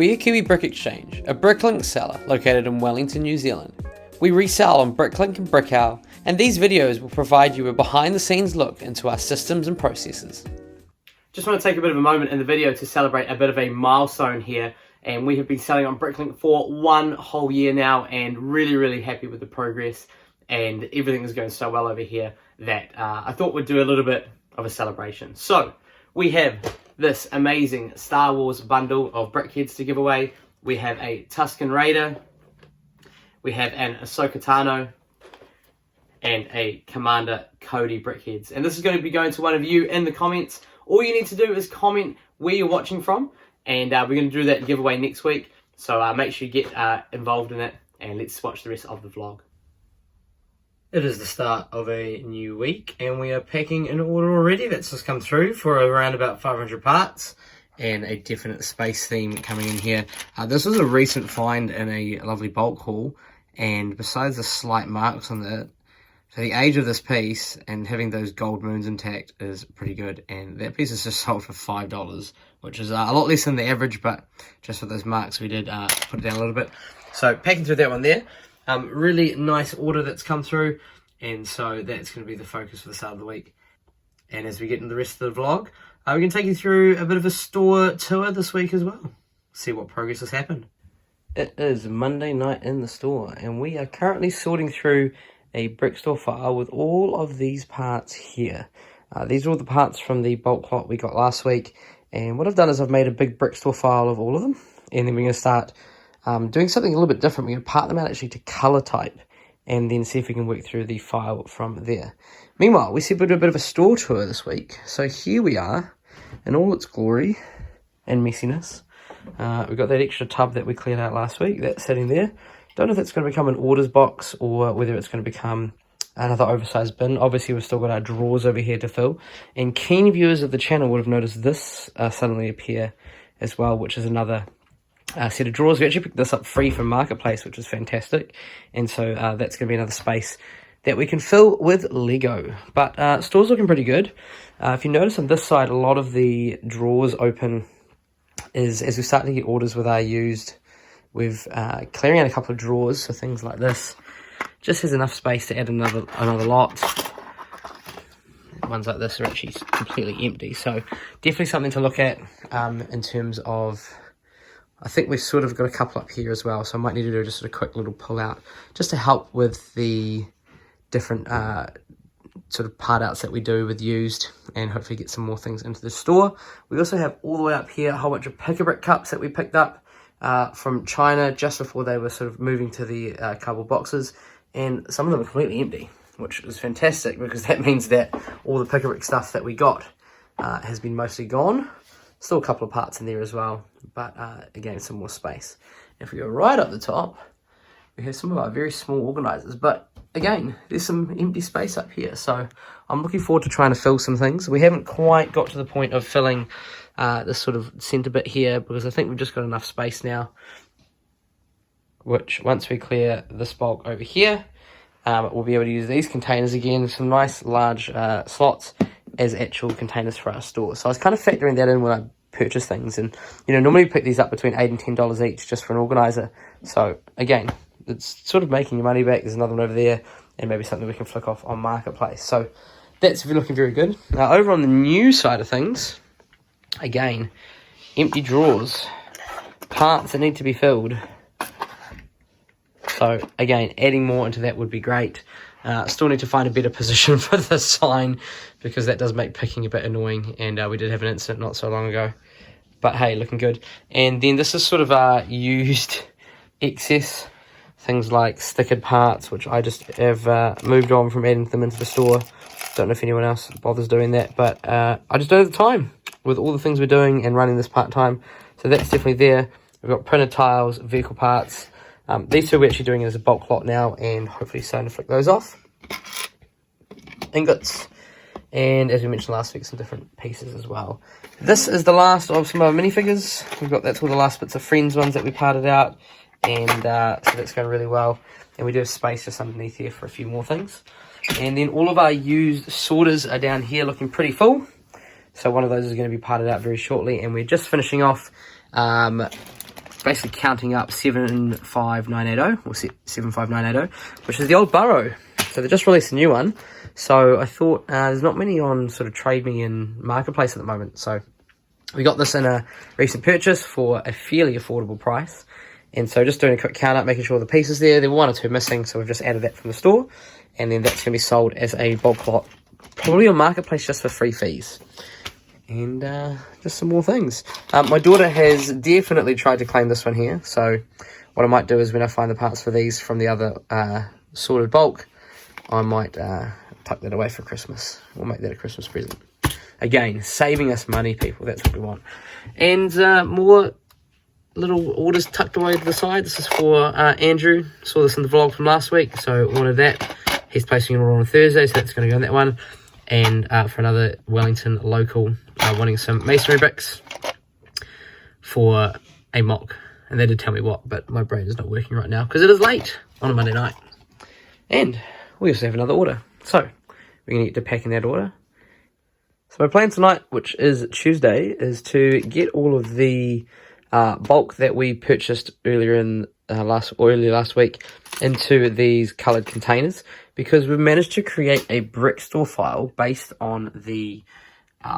We are Kiwi Brick Exchange, a Bricklink seller located in Wellington, New Zealand. We resell on Bricklink and BrickOwl, and these videos will provide you a behind the scenes look into our systems and processes. Just want to take a bit of a moment in the video to celebrate a bit of a milestone here, and we have been selling on Bricklink for 1 whole year now, and really happy with the progress, and everything is going so well over here that I thought we'd do a little bit of a celebration. So we have this amazing Star Wars bundle of Brickheadz to give away. We have a Tusken Raider, we have an Ahsoka Tano, and a Commander Cody Brickheadz. And this is going to be going to one of you in the comments. All you need to do is comment where you're watching from, and we're going to do that giveaway next week. So make sure you get involved in it, and let's watch the rest of the vlog. It is the start of a new week, and we are packing an order already that's just come through for around about 500 parts, and a definite space theme coming in here. This was a recent find in a lovely bulk haul, and besides the slight marks on it, so the age of this piece and having those gold moons intact is pretty good, and that piece is just sold for $5, which is a lot less than the average, but just for those marks we did put it down a little bit. So packing through that one there. Really nice order that's come through, and so that's going to be the focus for the start of the week. And as we get into the rest of the vlog, we're going to take you through a bit of a store tour this week as well. See what progress has happened. It is Monday night in the store, and we are currently sorting through a brick store file with all of these parts here. These are all the parts from the bulk lot we got last week, and what I've done is I've made a big brick store file of all of them, and then we're going to start doing something a little bit different. We're going to part them out actually to color type, and then see if we can work through the file from there. Meanwhile, we said we'd do a bit of a store tour this week, so here we are in all its glory and messiness. We've got that extra tub that we cleared out last week, that's sitting there. Don't know if it's going to become an orders box or whether it's going to become another oversized bin. Obviously, we've still got our drawers over here to fill, and keen viewers of the channel would have noticed this suddenly appear as well, which is another set of drawers. We actually picked this up free from Marketplace, which is fantastic, and so that's going to be another space that we can fill with Lego. But store's looking pretty good. If you notice on this side, a lot of the drawers open is as we start to get orders with our used. We've clearing out a couple of drawers, so things like this just has enough space to add another lot. Ones like this are actually completely empty, so definitely something to look at in terms of. I think we've sort of got a couple up here as well, so I might need to do just a quick little pull out just to help with the different sort of part outs that we do with used, and hopefully get some more things into the store. We also have all the way up here a whole bunch of pick-a-brick cups that we picked up from China just before they were sort of moving to the cardboard boxes, and some of them are completely empty, which is fantastic because that means that all the pick-a-brick stuff that we got has been mostly gone. Still a couple of parts in there as well, but again, some more space. If we go right up the top, we have some of our very small organizers, but again, there's some empty space up here, so I'm looking forward to trying to fill some things. We haven't quite got to the point of filling this sort of center bit here, because I think we've just got enough space now, which once we clear this bulk over here, we'll be able to use these containers again, some nice large slots as actual containers for our store. So I was kind of factoring that in when I purchase things, and you know, normally we pick these up between $8 and $10 each just for an organizer. So again, it's sort of making your money back. There's another one over there, and maybe something we can flick off on Marketplace. So that's looking very good. Now over on the new side of things, again, empty drawers, parts that need to be filled. So again, adding more into that would be great. Still need to find a better position for the sign, because that does make picking a bit annoying, and we did have an incident not so long ago. But hey, looking good. And then this is sort of our used excess, things like stickered parts, which I just have moved on from adding them into the store. Don't know if anyone else bothers doing that, but I just don't have the time with all the things we're doing and running this part-time. So that's definitely there. We've got printed tiles, vehicle parts. These two we're actually doing as a bulk lot now, and hopefully starting to flick those off. Ingots, and as we mentioned last week, some different pieces as well. This is the last of some of our minifigures. That's all the last bits of Friends ones that we parted out, and so that's going really well. And we do have space just underneath here for a few more things. And then all of our used sorters are down here looking pretty full. So one of those is going to be parted out very shortly, and we're just finishing off basically counting up 75980 or 75980, which is the old Burrow. So they just released a new one. So I thought there's not many on sort of TradeMe and Marketplace at the moment. So we got this in a recent purchase for a fairly affordable price. And so just doing a quick count up, making sure the pieces there were 1 or 2 missing. So we've just added that from the store. And then that's going to be sold as a bulk lot, probably on Marketplace just for free fees. And just some more things. My daughter has definitely tried to claim this one here. So what I might do is when I find the parts for these from the other sorted bulk, I might tuck that away for Christmas. We'll make that a Christmas present. Again, saving us money, people. That's what we want. And more little orders tucked away to the side. This is for Andrew. Saw this in the vlog from last week, so wanted that. He's placing an order on Thursday, so that's going to go in that one. And for another Wellington local, wanting some masonry bricks for a mock. And they did tell me what, but my brain is not working right now because it is late on a Monday night. And we also have another order. So we're going to get to packing that order. So my plan tonight, which is Tuesday, is to get all of the bulk that we purchased earlier in last week into these coloured containers, because we've managed to create a brick store file based on the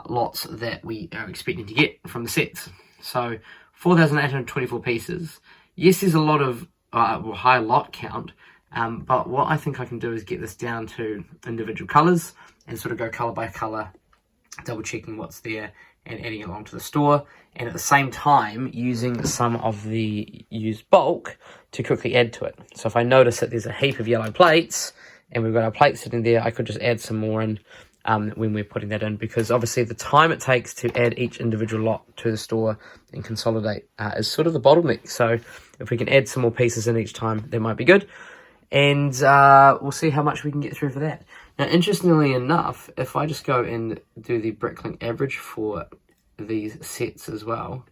lots that we are expecting to get from the sets. So 4,824 pieces. Yes, there's a lot of high lot count, but what I think I can do is get this down to individual colours and sort of go colour by colour, double checking what's there and adding it along to the store, and at the same time using some of the used bulk to quickly add to it. So if I notice that there's a heap of yellow plates and we've got our plates sitting there, I could just add some more in when we're putting that in, because obviously the time it takes to add each individual lot to the store and consolidate is sort of the bottleneck. So if we can add some more pieces in each time, that might be good. And we'll see how much we can get through for that. Now, interestingly enough, if I just go and do the Bricklink average for these sets as well,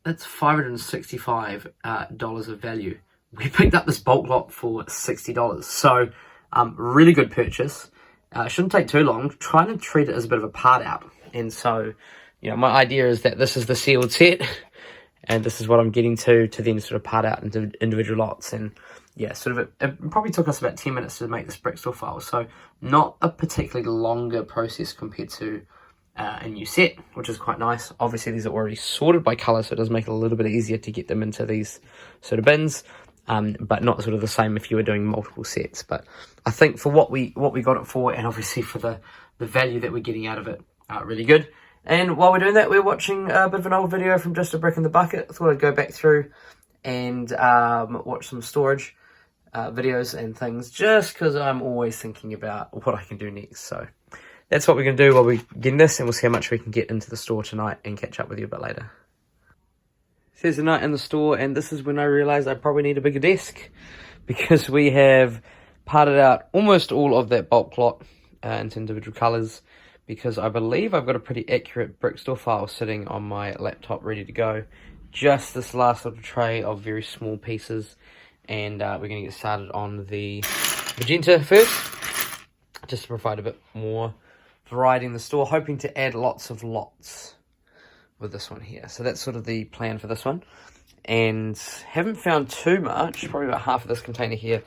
that's $565 of value. We picked up this bulk lot for $60. So, really good purchase. Shouldn't take too long. Trying to treat it as a bit of a part out. And so, you know, my idea is that this is the sealed set, and this is what I'm getting to then sort of part out into individual lots. And yeah, sort of it probably took us about 10 minutes to make this brick store file. So not a particularly longer process compared to a new set, which is quite nice. Obviously, these are already sorted by colour, so it does make it a little bit easier to get them into these sort of bins, but not sort of the same if you were doing multiple sets. But I think for what we got it for, and obviously for the value that we're getting out of it, really good. And while we're doing that, we're watching a bit of an old video from Just a Brick in the Bucket. I thought I'd go back through and watch some storage videos and things, just because I'm always thinking about what I can do next. So that's what we're going to do while we're getting this, and we'll see how much we can get into the store tonight and catch up with you a bit later. There's a night in the store, and this is when I realised I probably need a bigger desk, because we have parted out almost all of that bulk lot into individual colours, because I believe I've got a pretty accurate brick store file sitting on my laptop ready to go. Just this last little tray of very small pieces, and we're going to get started on the magenta first, just to provide a bit more variety in the store, hoping to add lots of lots with this one here. So that's sort of the plan for this one, and haven't found too much. Probably about half of this container here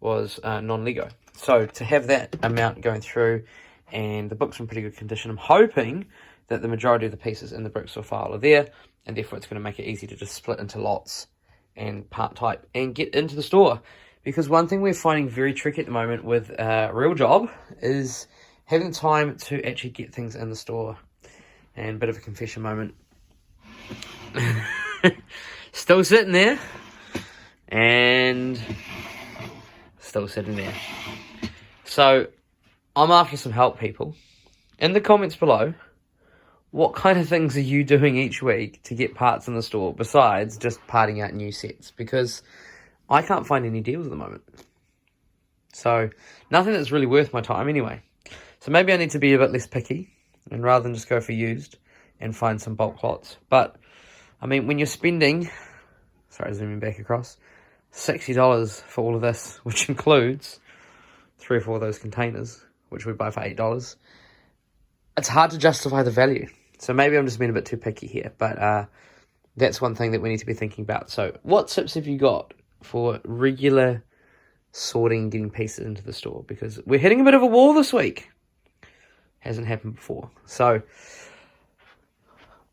was non-Lego, so to have that amount going through, and the book's in pretty good condition, I'm hoping that the majority of the pieces in the brick store file are there, and therefore it's going to make it easy to just split into lots and part type and get into the store. Because one thing we're finding very tricky at the moment with a real job is having time to actually get things in the store. And a bit of a confession moment. Still sitting there. And still sitting there. So I'm after some help, people. In the comments below, what kind of things are you doing each week to get parts in the store besides just parting out new sets? Because I can't find any deals at the moment. So nothing that's really worth my time anyway. So maybe I need to be a bit less picky, and rather than just go for used and find some bulk lots. But I mean, when you're spending, sorry, zooming back across, $60 for all of this, which includes 3 or 4 of those containers, which we buy for $8, it's hard to justify the value. So maybe I'm just being a bit too picky here, but that's one thing that we need to be thinking about. So what tips have you got for regular sorting and getting pieces into the store? Because we're hitting a bit of a wall this week. Hasn't happened before. So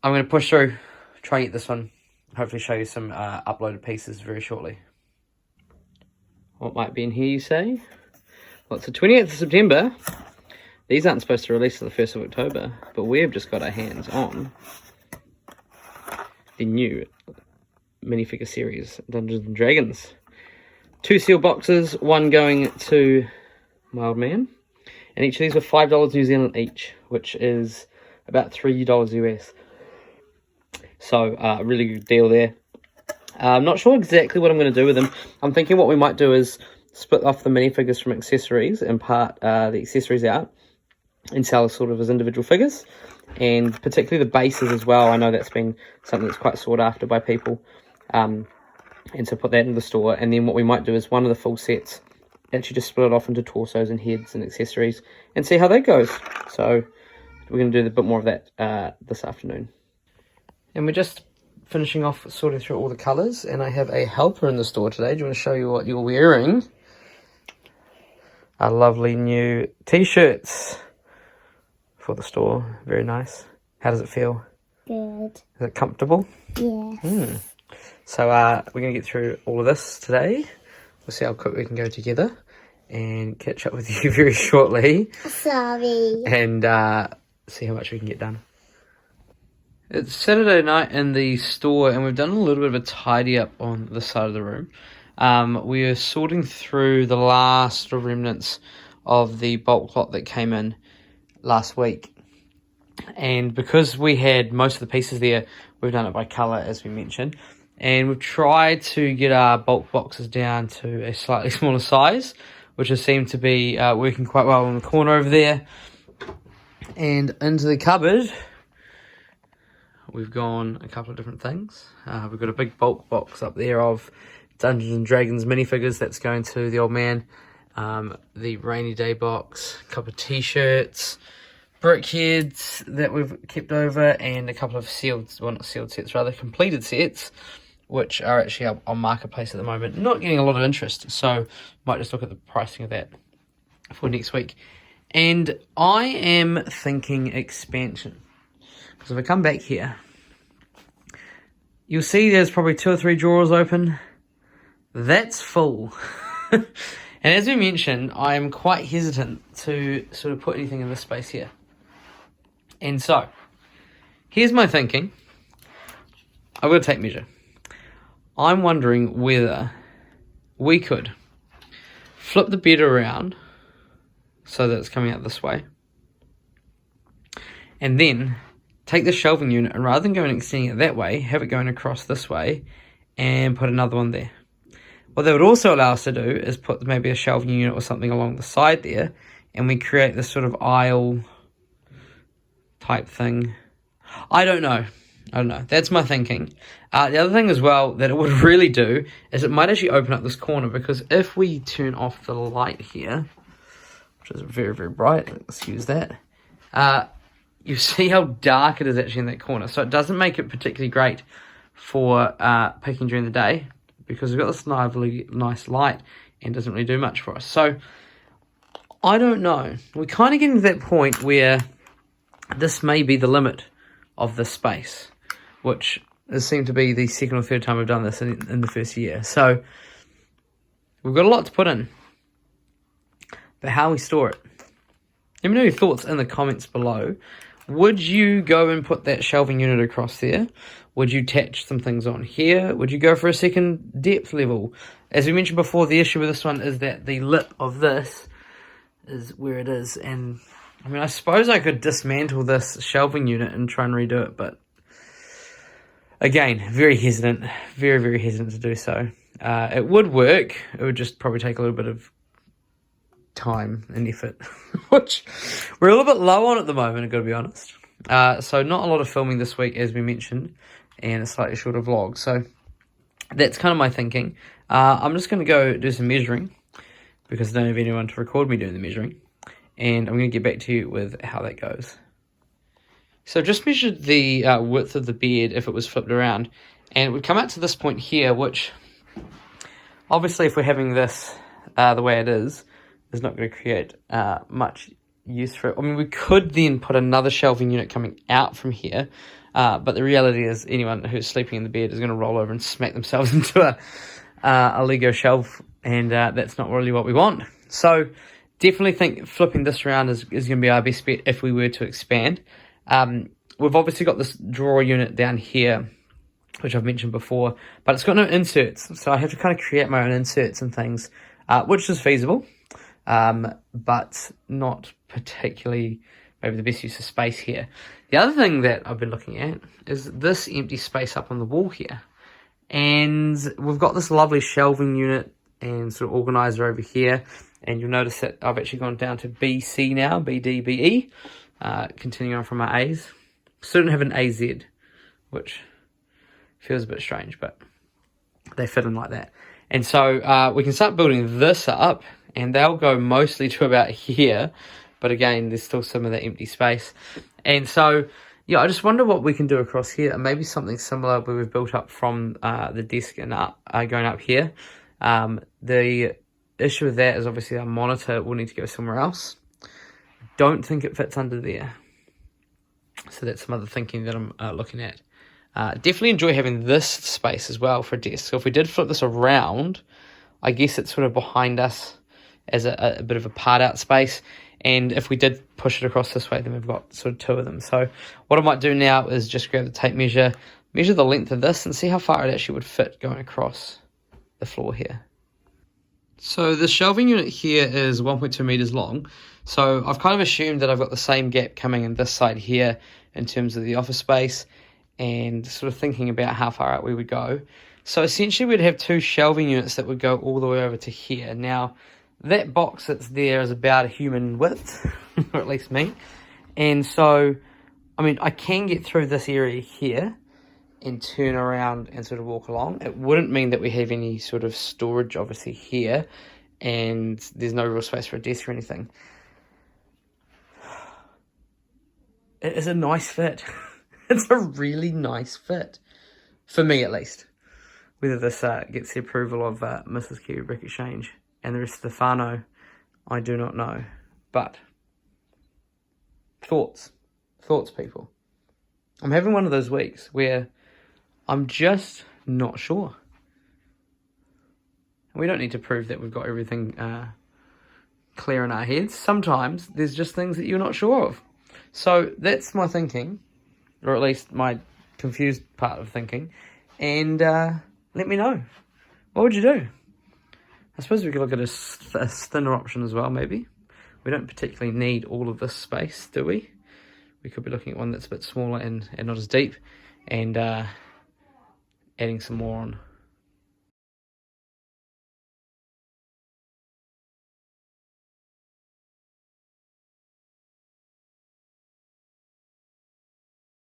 I'm going to push through, try and get this one, hopefully show you some uploaded pieces very shortly. What might be in here, you say? Well, it's the 28th of September. These aren't supposed to release till the 1st of October, but we've just got our hands on the new minifigure series, Dungeons and Dragons. 2 sealed boxes, one going to Mild Man, and each of these were $5 New Zealand each, which is about $3 US. So a really good deal there. I'm not sure exactly what I'm going to do with them. I'm thinking what we might do is split off the minifigures from accessories and part the accessories out and sell sort of as individual figures, and particularly the bases as well. I know that's been something that's quite sought after by people, and so put that in the store. And then what we might do is one of the full sets, actually just split it off into torsos and heads and accessories and see how that goes. So we're going to do a bit more of that this afternoon. And we're just finishing off sorting through all the colours, and I have a helper in the store today. Do you want to show you what you're wearing? Our lovely new t-shirts for the store. Very nice. How does it feel? Good. Is it comfortable? Yes. So we're going to get through all of this today. We'll see how quick we can go together and catch up with you very shortly. Sorry. And see how much we can get done. It's Saturday night in the store, and we've done a little bit of a tidy up on the side of the room. We are sorting through the last remnants of the bulk lot that came in last week. And because we had most of the pieces there, we've done it by colour, as we mentioned. And we've tried to get our bulk boxes down to a slightly smaller size, which has seemed to be working quite well in the corner over there. And into the cupboard, we've gone a couple of different things. We've got a big bulk box up there of Dungeons and Dragons minifigures that's going to the old man. The rainy day box, a couple of t-shirts, Brickheadz that we've kept over, and a couple of sealed, well not sealed sets, rather completed sets, which are actually on Marketplace at the moment. Not getting a lot of interest, so might just look at the pricing of that for next week. And I am thinking expansion. Because if I come back here, you'll see there's probably 2 or 3 drawers open. That's full. And as we mentioned, I'm quite hesitant to sort of put anything in this space here. And so, here's my thinking. I'm going to take measure. I'm wondering whether we could flip the bed around so that it's coming out this way. And then take the shelving unit, and rather than going and extending it that way, have it going across this way and put another one there. What that would also allow us to do is put maybe a shelving unit or something along the side there, and we create this sort of aisle type thing. I don't know. That's my thinking. The other thing as well that it would really do is it might actually open up this corner, because if we turn off the light here, which is very, very bright, excuse that, you see how dark it is actually in that corner. So it doesn't make it particularly great for picking during the day, because we've got this lively, nice light and doesn't really do much for us. So I don't know. We're kind of getting to that point where this may be the limit of this space, which has seemed to be the second or third time we've done this in the first year. So we've got a lot to put in. But how we store it? Let me know your thoughts in the comments below. Would you go and put that shelving unit across there? Would you attach some things on here? Would you go for a second depth level? As we mentioned before, the issue with this one is that the lip of this is where it is. And I mean, I suppose I could dismantle this shelving unit and try and redo it, but again, very hesitant, very, very hesitant to do so. It would work. It would just probably take a little bit of time and effort, which we're a little bit low on at the moment, I've got to be honest. So not a lot of filming this week, as we mentioned, and a slightly shorter vlog. So that's kind of my thinking. I'm just going to go do some measuring, because I don't have anyone to record me doing the measuring, and I'm going to get back to you with how that goes. So just measured the width of the bed if it was flipped around, and it would come out to this point here, which obviously if we're having this the way it is not going to create much use for it. I mean, we could then put another shelving unit coming out from here, but the reality is anyone who's sleeping in the bed is going to roll over and smack themselves into a Lego shelf, and that's not really what we want. So definitely think flipping this around is going to be our best bet if we were to expand. We've obviously got this drawer unit down here, which I've mentioned before, but it's got no inserts, so I have to kind of create my own inserts and things, which is feasible, but not particularly maybe the best use of space here. The other thing that I've been looking at is this empty space up on the wall here, and we've got this lovely shelving unit and sort of organizer over here, and you'll notice that I've actually gone down to BC now, BD, BE, continuing on from my A's. Still don't have an AZ, which feels a bit strange, but they fit in like that. And so we can start building this up, and they'll go mostly to about here, but again, there's still some of that empty space. And so, yeah, I just wonder what we can do across here. Maybe something similar where we've built up from the desk and up, going up here. The issue with that is obviously our monitor will need to go somewhere else. Don't think it fits under there. So that's some other thinking that I'm looking at. Definitely enjoy having this space as well for a desk. So if we did flip this around, I guess it's sort of behind us as a bit of a part out space. And if we did push it across this way, then we've got sort of two of them. So what I might do now is just grab the tape measure the length of this and see how far it actually would fit going across the floor here. So the shelving unit here is 1.2 meters long. So I've kind of assumed that I've got the same gap coming in this side here in terms of the office space, and sort of thinking about how far out we would go. So essentially we'd have two shelving units that would go all the way over to here. Now that box that's there is about a human width, or at least me. And so, I mean, I can get through this area here and turn around and sort of walk along. It wouldn't mean that we have any sort of storage obviously here, and there's no real space for a desk or anything. It is a nice fit. It's a really nice fit. For me, at least. Whether this gets the approval of Mrs. Kiwi Brick Exchange and the rest of the whānau, I do not know. But, thoughts, people. I'm having one of those weeks where I'm just not sure. We don't need to prove that we've got everything clear in our heads. Sometimes there's just things that you're not sure of. So that's my thinking, or at least my confused part of thinking. And let me know. What would you do? I suppose we could look at a thinner option as well, maybe. We don't particularly need all of this space, do we? We could be looking at one that's a bit smaller and not as deep, and adding some more on.